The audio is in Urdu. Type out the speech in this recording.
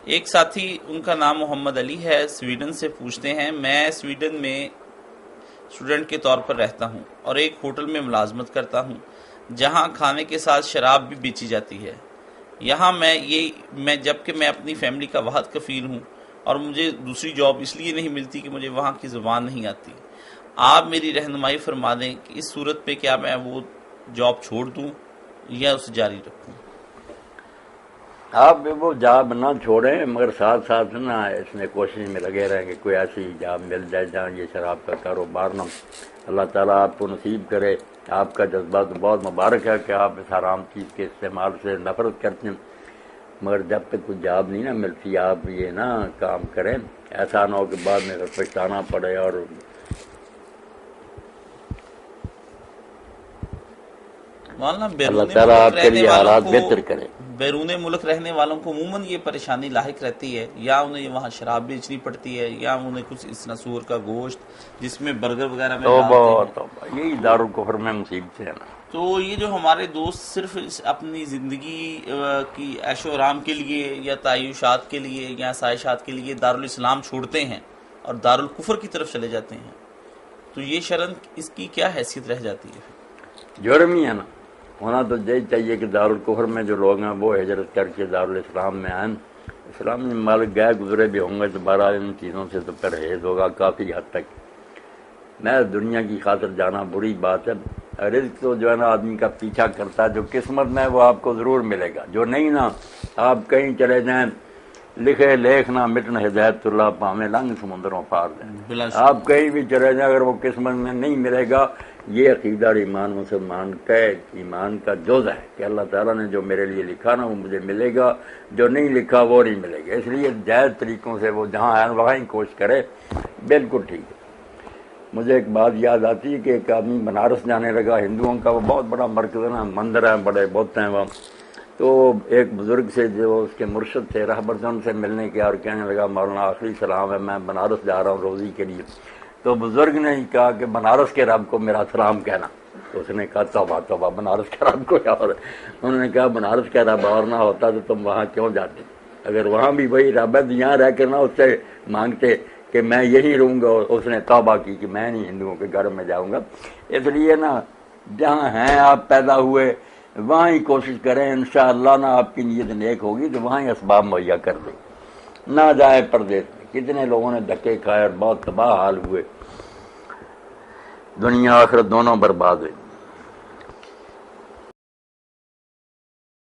ایک ساتھی ان کا نام محمد علی ہے، سویڈن سے پوچھتے ہیں، میں سویڈن میں اسٹوڈنٹ کے طور پر رہتا ہوں اور ایک ہوٹل میں ملازمت کرتا ہوں جہاں کھانے کے ساتھ شراب بھی بیچی جاتی ہے۔ یہاں میں جبکہ میں اپنی فیملی کا واحد کفیل ہوں اور مجھے دوسری جاب اس لیے نہیں ملتی کہ مجھے وہاں کی زبان نہیں آتی۔ آپ میری رہنمائی فرما دیں کہ اس صورت میں کیا میں وہ جاب چھوڑ دوں یا اسے جاری رکھوں؟ آپ وہ جاب نہ چھوڑیں، مگر ساتھ ساتھ نہ اس میں کوشش میں لگے رہیں کہ کوئی ایسی جاب مل جائے جہاں یہ شراب کا کاروبار نہ۔ اللہ تعالیٰ آپ کو نصیب کرے۔ آپ کا جذبہ تو بہت مبارک ہے کہ آپ اس حرام چیز کے استعمال سے نفرت کرتے ہیں، مگر جب تک کوئی جاب نہیں نہ ملتی آپ یہ نہ کام کریں، ایسا نہ ہو کہ بعد میں پچھتانا پڑے۔ اور مولانا اللہ تعالیٰ آپ کے لیے حالات بہتر کرے۔ بیرون ملک رہنے والوں کو عموماً یہ پریشانی لاحق رہتی ہے، یا انہیں وہاں شراب بیچنی پڑتی ہے یا انہیں کچھ اس نسور کا گوشت جس میں برگر وغیرہ میں ڈالتے ہیں۔ یہی دارالکفر میں مصیبت ہے نا۔ تو یہ جو ہمارے دوست صرف اپنی زندگی کی عیش و آرام کے لیے یا تعیشات کے لیے یا سائشات کے لیے دارالاسلام چھوڑتے ہیں اور دارالکفر کی طرف چلے جاتے ہیں، تو یہ شرن اس کی کیا حیثیت رہ جاتی ہے؟ جرم ہی ہے نا۔ ہونا تو یہی چاہیے کہ دارالکفر میں جو لوگ ہیں وہ ہجرت کر کے دارالاسلام میں آئیں۔ اسلامی ممالک گئے گزرے بھی ہوں گے تو بہرحال ان چیزوں سے تو پرہیز ہوگا کافی حد تک۔ میں دنیا کی خاطر جانا بری بات ہے۔ رزق تو جو ہے نا آدمی کا پیچھا کرتا ہے، جو قسمت میں وہ آپ کو ضرور ملے گا، جو نہیں نا آپ کہیں چلے جائیں، لکھے لیکھ نہ مٹن ہدایت اللہ پاویں لنگ سمندروں پار دیں۔ آپ کہیں بھی چلے جائیں، اگر وہ قسمت میں نہیں ملے گا، یہ عقیدہ اور ایمان مسلمان کا ایمان کا جز ہے کہ اللہ تعالیٰ نے جو میرے لیے لکھا نا وہ مجھے ملے گا، جو نہیں لکھا وہ نہیں ملے گا۔ اس لیے جائز طریقوں سے وہ جہاں ہے وہاں ہی کوشش کرے، بالکل ٹھیک ہے۔ مجھے ایک بات یاد آتی ہے کہ ایک آدمی بنارس جانے لگا، ہندوؤں کا وہ بہت بڑا مرکز ہے نا، مندر ہیں بڑے بت ہیں وہاں۔ تو ایک بزرگ سے جو اس کے مرشد تھے رہبر ان سے ملنے کے اور کہنے لگا مولانا آخری سلام ہے، میں بنارس جا رہا ہوں روزی کے لیے۔ تو بزرگ نے کہا کہ بنارس کے رب کو میرا سلام کہنا۔ تو اس نے کہا توبہ توبہ، بنارس کے رب کو کیا اور؟ انہوں نے کہا بنارس کا رب اور نہ ہوتا تو تم وہاں کیوں جاتے؟ اگر وہاں بھی وہی رب ہے تو یہاں رہ کے نہ اس سے مانگتے کہ میں یہی رہوں گا۔ اس نے توبہ کی کہ میں نہیں ہندوؤں کے گھر میں جاؤں گا۔ اس لیے نا جہاں ہیں آپ پیدا ہوئے وہاں ہی کوشش کریں، انشاءاللہ نا آپ کی نیت نیک ہوگی تو وہاں ہی اسباب مہیا کر دیں، نہ جائے پردیس میں۔ کتنے لوگوں نے دھکے کھائے اور بہت تباہ حال ہوئے، دنیا آخرت دونوں برباد ہوئے۔